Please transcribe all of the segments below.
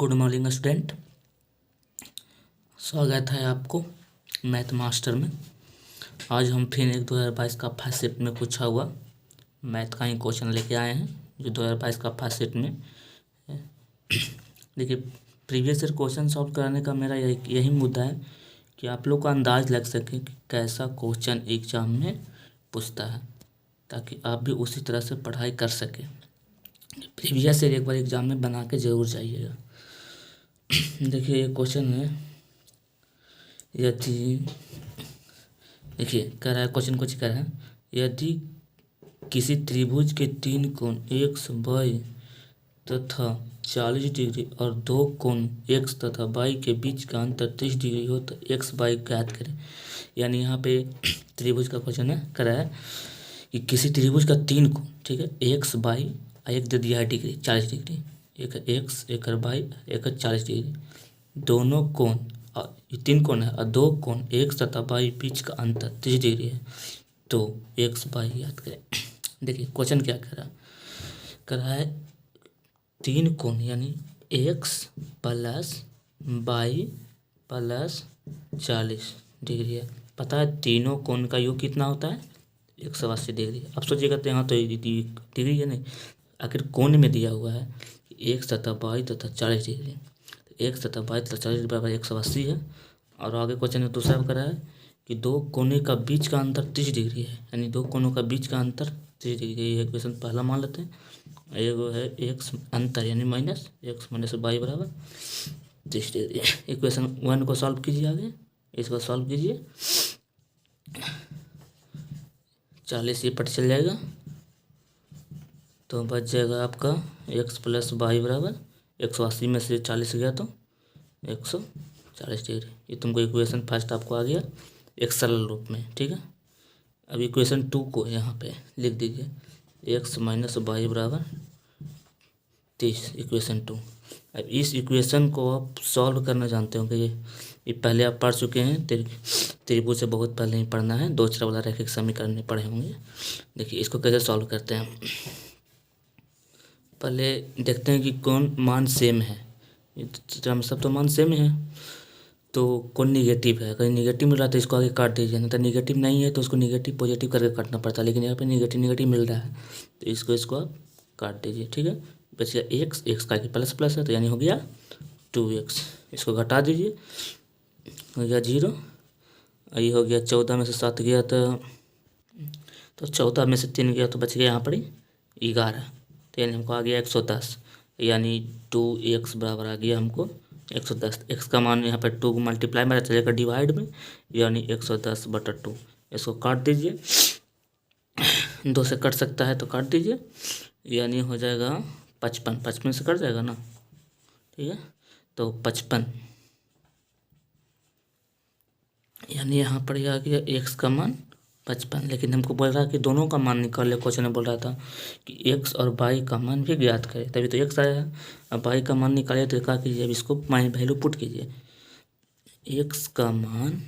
Good morning student. स्वागत है आपको मैथ मास्टर में। आज हम फिर एक 2022 का फर्स्ट शिफ्ट में पूछा हुआ मैथ का ही क्वेश्चन लेके आए हैं जो 2022 का फर्स्ट शिफ्ट में है। देखिए, प्रीवियस ईयर क्वेश्चन सॉल्व कराने का मेरा यही मुद्दा है कि आप लोग का अंदाज लग सके कि कैसा क्वेश्चन एग्जाम में पूछता है, ताकि आप भी उसी तरह से पढ़ाई कर सकें। प्रीवियस ईयर एक बार एग्जाम में बना के ज़रूर जाइएगा। देखिए, ये क्वेश्चन है, यदि देखिए कह रहा है क्वेश्चन कुछ कह रहा है, यदि किसी त्रिभुज के 3 कोण एक्स वाई तथा 40 डिग्री और 2 कोण एक्स तथा वाई के बीच का अंतर 30 डिग्री हो तो एक्स वाई ज्ञात करें। यानी यहाँ पे त्रिभुज का क्वेश्चन है, कह रहा है कि किसी त्रिभुज का 3 कोण, ठीक है, एक्स वाई और एक दे दिया है डिग्री 40 डिग्री, एक एक्स एक वाई एक 40 डिग्री, दोनों कोण ये 3 कोण है और 2 कोण एक्स तथा वाई बीच का अंतर 30 डिग्री है, तो एक्स वाई याद करें। देखिए क्वेश्चन क्या कह रहा है 3 कोण यानी X plus Y plus 40 degree है। पता है तीनों कोण का योग कितना होता है 180 डिग्री। अब सोचिएगा तो यहाँ तो डिग्री है नहीं, आखिर कोण में दिया हुआ है एक्स तथा वाई तथा 40 डिग्री, एक्स तथा वाई तथा 40 बराबर 180 है। और आगे क्वेश्चन में दूसरा करा है कि 2 कोने का बीच का अंतर 30 डिग्री है, यानी 2 कोनों का बीच का अंतर 30 डिग्री। ये इक्वेशन पहला मान लेते हैं। एगो है एक्स अंतर यानी माइनस एक्स माइनस वाई बराबर 30 डिग्री। इक्वेशन 1 को सॉल्व कीजिए, आगे इसको सॉल्व कीजिए, 40 ये पट चल जाएगा तो बच जाएगा आपका एक्स प्लस वाई बराबर 180 में से 40 गया तो 140 डिग्री। ये तुमको इक्वेशन फर्स्ट आपको आ गया एक सरल रूप में, ठीक है। अब इक्वेशन 2 को यहाँ पे लिख दीजिए, एक्स माइनस वाई बराबर 30, इक्वेशन 2। अब इस इक्वेशन को आप सॉल्व करना जानते होंगे, ये पहले आप पढ़ चुके हैं, त्रिभुज से बहुत पहले ही पढ़ना है, 2 चर वाला रैखिक समीकरण में पढ़े होंगे। देखिए इसको कैसे सॉल्व करते हैं, पहले देखते हैं कि कौन मान सेम है। सब तो मान सेम है, तो कौन निगेटिव है, कहीं निगेटिव मिल रहा है तो इसको आगे काट दीजिए, नहीं तो निगेटिव नहीं है तो उसको निगेटिव पॉजिटिव करके काटना पड़ता है, लेकिन यहाँ पे निगेटिव मिल रहा है तो इसको आप काट दीजिए, ठीक है। बच गया एक्स का प्लस प्लस है तो यानी हो गया 2x, इसको घटा दीजिए, हो गया 0। ये हो गया 14 में से 7 गया तो 14 में से 3 गया तो बच गया यहाँ पर 11, तो यानी हमको आ गया 110, यानी 2x बराबर आ गया हमको 110। x का मान यहाँ पर 2 मल्टीप्लाई में चलेगा डिवाइड में, यानी 110/2। इसको काट दीजिए, 2 से कट सकता है तो काट दीजिए, यानी हो जाएगा 55 से कट जाएगा ना, ठीक है, तो 55, यानी यहाँ पर आ गया x का मान 55। लेकिन हमको बोल रहा है कि दोनों का मान निकाले, क्वेश्चन में बोल रहा था कि x और y का मान भी ज्ञात करें, तभी तो x आया है। अब y का मान निकाले तो क्या कीजिए, अब इसको माइनस वैल्यू पुट कीजिए, x का मान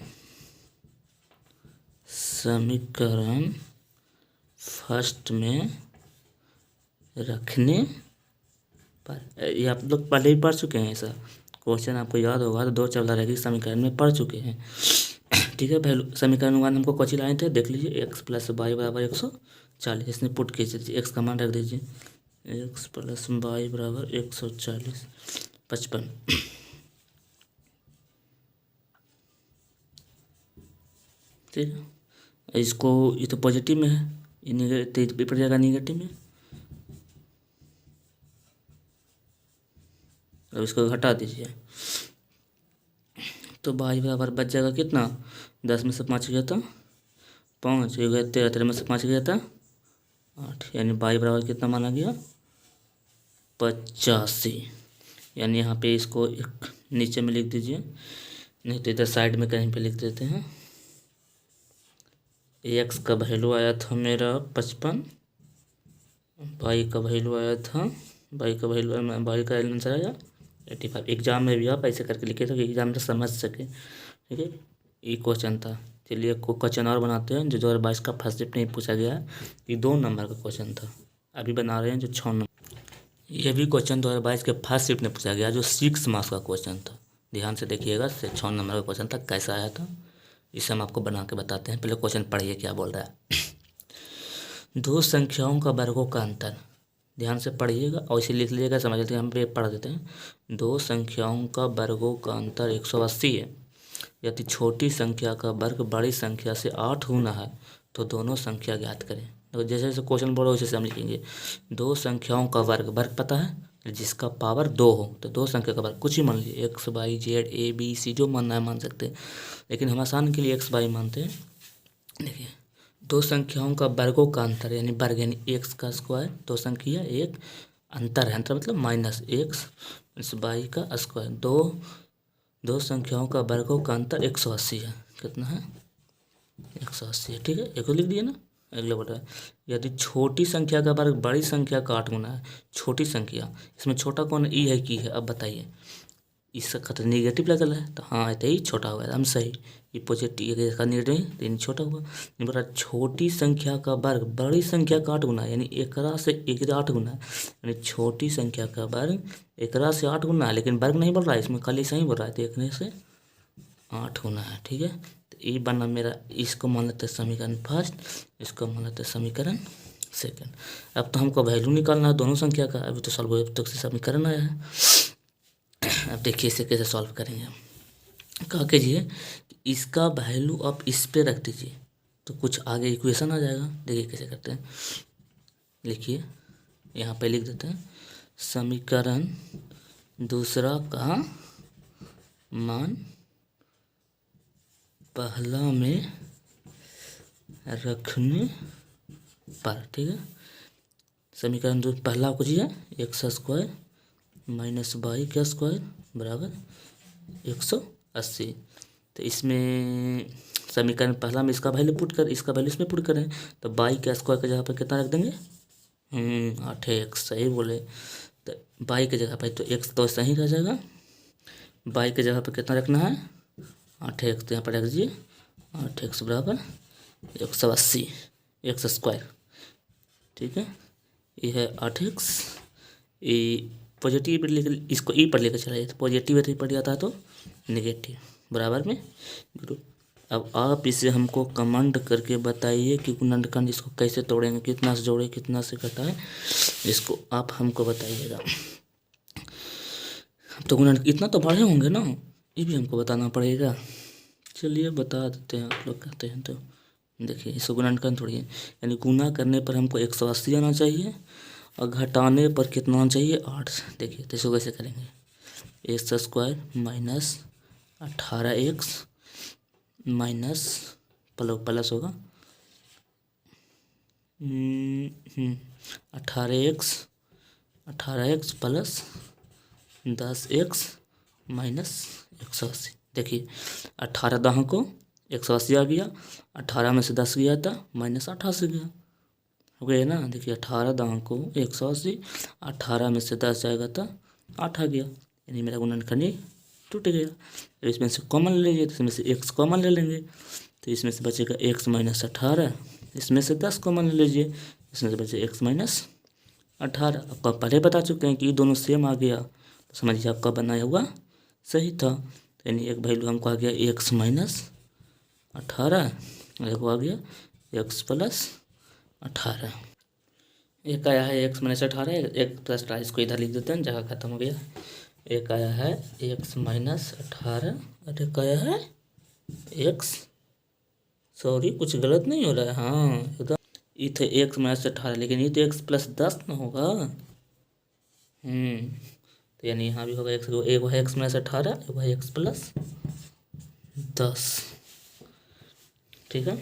समीकरण फर्स्ट में रखने पर, ये आप लोग पहले ही पढ़ चुके हैं, ऐसा क्वेश्चन आपको याद होगा तो 2 चर वाला रैखिक समीकरण में पढ़ चुके हैं, ठीक है। पहले समीकरण 1 हमको क्वेश्चन लाए थे, देख लीजिए, एक्स प्लस वाई बराबर 140, इसमें पुट कीजिए, एक्स का मान रख दीजिए, एक्स प्लस वाई बराबर 140, 55, ठीक है। इसको ये तो पॉजिटिव में है, ये नेगेटिव पड़ जाएगा निगेटिव में, अब इसको घटा दीजिए तो वाई बराबर बच जाएगा कितना, 10 में से 5 गया था 5, ये गया 13, 13 में से 5 गया था 8, यानी वाई बराबर कितना माना गया 85। यानी यहाँ पे इसको एक नीचे में लिख दीजिए, नहीं तो इधर साइड में कहीं पे लिख देते हैं। एक्स का वैल्यू आया था मेरा 55, वाई का वैल्यू आया था, वाई का आंसर आया 85। एग्जाम में भी आप ऐसे करके लिखे तो एग्जाम में समझ सके, ठीक है। ये क्वेश्चन था। चलिए क्वेश्चन और बनाते हैं जो 2022 का फर्स्ट शिफ्ट नहीं पूछा गया है, ये 2 नंबर का क्वेश्चन था, अभी बना रहे हैं जो 6 नंबर। ये भी क्वेश्चन 2022 के फर्स्ट शिफ्ट में पूछा गया, जो 6 मार्क्स का क्वेश्चन था। ध्यान से देखिएगा, 6 नंबर का क्वेश्चन था, कैसा आया था इसे हम आपको बना के बताते हैं। पहले क्वेश्चन पढ़िए क्या बोल रहा है। दो संख्याओं का वर्गों का अंतर, ध्यान से पढ़िएगा और इसे लिख लीजिएगा, समझ लेते हैं। हम पे पढ़ देते हैं। दो संख्याओं का वर्गों का अंतर 180 है। यदि छोटी संख्या का वर्ग बड़ी संख्या से 8 गुना है तो दोनों संख्या ज्ञात करें। तो जैसे जैसे क्वेश्चन बोलो वैसे हम लिखेंगे। दो संख्याओं का वर्ग, वर्ग पता है जिसका पावर 2 हो, तो दो संख्या का वर्ग कुछ ही मान लीजिए, X Y Z A B C, जो मानना है मान सकते हैं, लेकिन हम आसान के लिए एक्स वाई मानते हैं। देखिए, दो संख्याओं का वर्गों का अंतर, यानी वर्ग यानी एक्स का स्क्वायर, दो संख्या एक अंतर है, अंतर मतलब माइनस एक्स वाई का स्क्वायर, दो संख्याओं का वर्गों का अंतर 180 है। कितना है? 180 है। ठीक है, एक लिख दिए ना। अगला बता, यदि छोटी संख्या का वर्ग बड़ी संख्या का 8 गुना है। छोटी संख्या, इसमें छोटा कौन है? ई है की है? अब बताइए, इसका खतरा नेगेटिव लगल है तो हाँ तो ही छोटा होगा, हम सही। ये पॉजिटिव का नेगेटिव तो ये छोटा हुआ। नहीं बता, छोटी संख्या का वर्ग बड़ी संख्या का 8 गुना है, यानी एकरा से एक 8 गुना है, यानी छोटी संख्या का वर्ग एकरा से 8 गुना है, लेकिन वर्ग नहीं बोल रहा है इसमें, खाली सही बोल रहा है, देखने से 8 गुना है। ठीक है, तो ये बना मेरा, इसको मान लेते हैं समीकरण फर्स्ट, इसको मान लेते हैं समीकरण सेकेंड। अब तो हमको वैल्यू निकालना है दोनों संख्या का, अभी तो सॉल्व अब तक से समीकरण आया है। अब देखिए इसे कैसे सॉल्व करेंगे। क्या कीजिए कि इसका वैल्यू आप इस पे रख दीजिए तो कुछ आगे इक्वेशन आ जाएगा। देखिए कैसे करते हैं, लिखिए यहाँ पे लिख देते हैं, समीकरण दूसरा का मान पहला में रखने पर। ठीक है, समीकरण पहला कुछ है एक्स स्क्वायर माइनस वाई का स्क्वायर बराबर 180। तो इसमें समीकरण पहला में इसका वैल्यू पुट कर, इसका वैल्यू इसमें पुट करें, तो बाई का स्क्वायर की जगह पर कितना रख देंगे? 8x, सही बोले। तो बाई की जगह पर तो x तो सही रह जाएगा, बाई की जगह पर कितना रखना है? 8x, तो यहाँ पर रख दीजिए 8x बराबर 180 एक्स स्क्वायर। ठीक है, ये है 8x, ये पॉजिटिव पर लेकर इसको ई पर लेकर चला तो पॉजिटिव पर जाता है तो नेगेटिव बराबर में। अब आप इसे हमको कमेंट करके बताइए कि गुणनखंड इसको कैसे तोड़ेंगे, कितना से जोड़े कितना से घटाएं, इसको आप हमको बताइएगा। तो गुणन इतना तो बढ़े होंगे ना, ये भी हमको बताना पड़ेगा। चलिए बता देते हैं, आप लोग कहते हैं तो। देखिए इसको गुणनखंड तोड़िए, यानी गुना करने पर हमको 180 आना चाहिए और घटाने पर कितना आना चाहिए? 8। देखिए तो इसको कैसे करेंगे, x square minus 18x minus plus होगा 18x प्लस 10x माइनस 180। देखिए 18 दहाँ को 180 आ गया, 18 में से 10 गया था माइनस 88 गया, हो गया ना। देखिए 18 दहाँ को 180, 18 में से 10 जाएगा तो 8 आ गया, यानी मेरा गुणनखंड टूट गया। अब इसमें से कॉमन ले लीजिए, तो इसमें से x कॉमन ले लेंगे, तो इसमें से बचेगा x माइनस 18, इसमें से 10 कॉमन ले लीजिए, इसमें से बचे x माइनस 18। आपको पहले बता चुके हैं कि ये दोनों सेम आ गया, तो समझिए आपका बनाया हुआ सही था। तो यानी एक वैल्यू हमको आ गया x माइनस 18, एक आ गया x प्लस 18। एक आया है x माइनस 18, एक प्लस 18, इसको इधर लिख देते हैं, जगह खत्म हो गया। एक आया है x माइनस 18 और एक आया है x, सॉरी कुछ गलत नहीं हो रहा है, हाँ एकदम, ये थे x माइनस 18, लेकिन ये तो x प्लस 10 ना होगा। तो यानी यहाँ भी होगा एक है x माइनस 18, एक है x प्लस 10। ठीक है,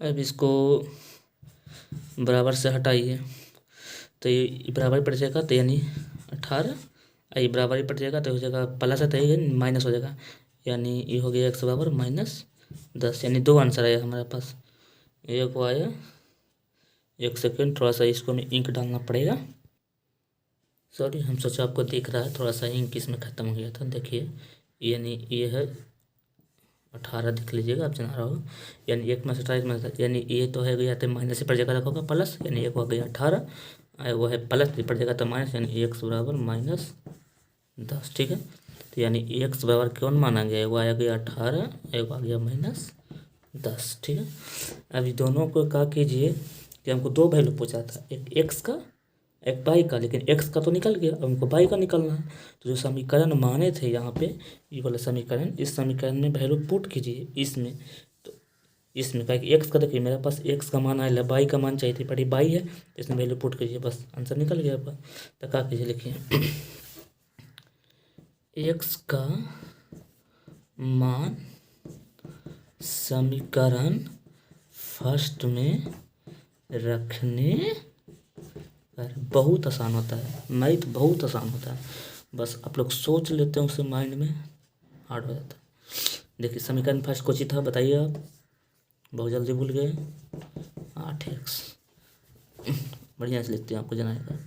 अब इसको बराबर से हटाइए, तो ये बराबर पड़ जाएगा, तो यानी 18, ये बराबर पड़ जाएगा तो हो जाएगा प्लस है तो ये माइनस हो जाएगा, यानी ये हो गया x बराबर माइनस 10। यानी दो आंसर आया हमारे पास, एक वो आया। एक सेकेंड, थोड़ा सा इसको में इंक डालना पड़ेगा, सॉरी हम सोचा आपको दिख रहा है, थोड़ा सा इंक इसमें ख़त्म हो गया था। देखिए यानी ये है 18, देख लीजिएगा आप जना रहा होगा, यानी 1 में से 18 यानी ये तो है गया तो माइनस पर जगह रखा होगा प्लस, यानी एक हो गया 18 वो है प्लस भी पड़ जाएगा तो माइनस, यानी एक्स बराबर -10। ठीक है, तो यानी एक्स बराबर कौन माना गया, वो आ गया 18, एक आ गया -10। ठीक है, अभी दोनों को क्या कीजिए कि हमको दो वैल्यू पूछा था, एक एक्स का एक वाई का, लेकिन एक्स का तो निकल गया, अब हमको वाई का निकलना है। तो जो समीकरण माने थे यहाँ पे, ये वाला समीकरण, इस समीकरण में वैल्यू पुट कीजिए इसमें। तो इसमें क्या कि एक्स का देखिए मेरे पास एक्स का मान आया, वाई का मान चाहिए थी, बड़ी वाई है, तो इसमें वैल्यू पुट कीजिए, बस आंसर निकल गया आपका। तो क्या कीजिए, लिखिए एक्स का मान समीकरण फर्स्ट में रखने पर, बहुत आसान होता है, मैथ बहुत आसान होता है, बस आप लोग सोच लेते हैं उसे, माइंड में हार्ड हो जाता है। देखिए समीकरण फर्स्ट कौन सी था बताइए आप, बहुत जल्दी भूल गए। 8x, बढ़िया से लिखते हैं, आपको जनाएगा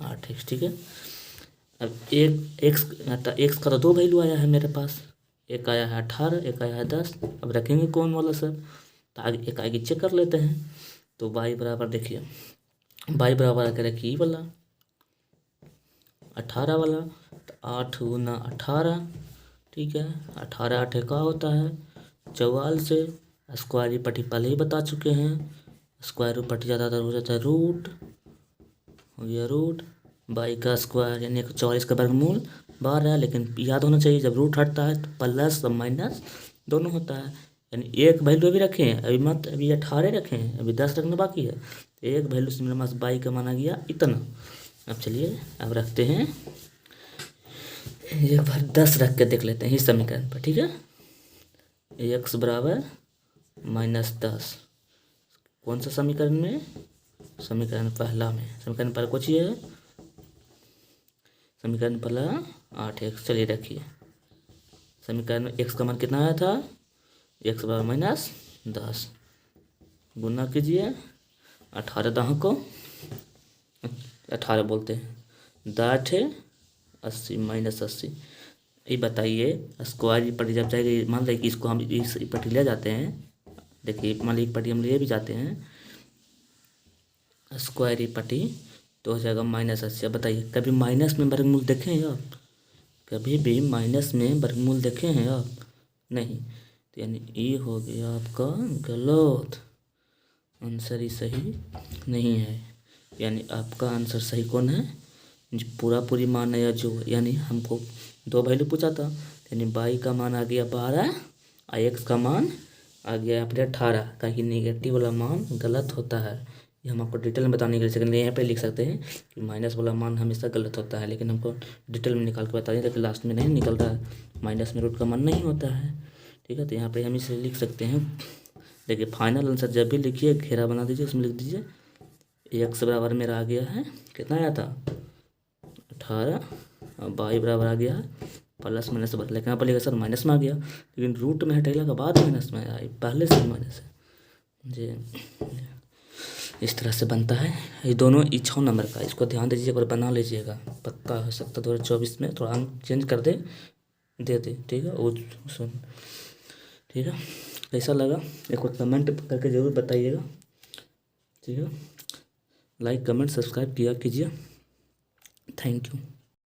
8x। ठीक है, अब एक एक्स का तो दो वैल्यू आया है मेरे पास, एक आया है 18, एक आया है 10। अब रखेंगे कौन वाला सर, तो आगे एक आगे चेक कर लेते हैं। तो y बराबर देखिए, y बराबर आकर रखिए ये वाला 18 वाला, तो 8 गुना 18। ठीक है, 18 8 का होता है 44। स्क्वायर पट्टी पहले ही बता चुके हैं, स्क्वायर पट्टी ज़्यादातर हो जाता है रूट, हो गया रूट। बाई का स्क्वायर यानी 44 का वर्गमूल 12 है, लेकिन याद होना चाहिए जब रूट हटता है तो प्लस और माइनस दोनों होता है। यानी एक वैल्यू अभी रखे हैं, अभी मत अभी 18 रखे हैं, अभी 10 रखना बाकी है, तो एक वैल्यू से मेरे पास बाई का माना गया इतना। अब चलिए अब रखते हैं, एक बार 10 रख के देख लेते हैं इस समीकरण पर। ठीक है, एक्स बराबर -10, कौन सा समीकरण में, समीकरण पहला में, समीकरण पहला कुछ ही है, समीकरण पहला 8x। चलिए रखिए, समीकरण में एक्स का मान कितना आया था, एक्स बराबर -10, गुना कीजिए 18 दह को 18 बोलते हैं, 10 80 -80। ये बताइए स्क्वायर पट्टी जब चाहेगी, मान लीजिए कि इसको हम इस पट्टी ले जाते हैं, देखिए मान लीजिए पट्टी हम ले भी जाते हैं स्क्वायर पट्टी, तो हो जाएगा -80। बताइए कभी माइनस में वर्गमूल देखे हैं आप, कभी भी माइनस में वर्गमूल देखे हैं आप, नहीं। तो यानी ये हो गया आपका गलत आंसर, ही सही नहीं है। यानी आपका आंसर सही कौन है, जो पूरी मान है, या जो, यानी हमको दो वैल्यू पूछा था, यानी बाई का मान आ गया 12 और एक्स का मान आ गया अपने 18, ताकि नेगेटिव वाला मान गलत होता है। ये हम आपको डिटेल में बताने के लिए सेकंड यहाँ पे लिख सकते हैं कि माइनस वाला मान हमेशा गलत होता है, लेकिन हमको डिटेल में निकाल के बता दें, लेकिन लास्ट में नहीं निकल रहा है, माइनस में रूट का मान नहीं होता है। ठीक है, तो यहाँ पे हम इसे लिख सकते हैं। देखिए फाइनल आंसर जब भी लिखिए घेरा बना दीजिए, उसमें लिख दीजिए एक्स बराबर मेरा आ गया है, कितना आया था 18, और बाई बराबर आ गया है प्लस माइनस बदल, लेकिन यहाँ पर लिखा सर माइनस में आ गया, लेकिन रूट में हटेगा के बाद माइनस में आया, पहले से ही माइनस है जी। इस तरह से बनता है, ये दोनों 6 नंबर का, इसको ध्यान दीजिएगा और बना लीजिएगा, पक्का हो सकता 2024 में थोड़ा हम चेंज कर दे दे। ठीक है, वो सुन, ठीक है, कैसा लगा एक बार कमेंट करके ज़रूर बताइएगा। ठीक है, लाइक कमेंट सब्सक्राइब किया कीजिए, थैंक यू।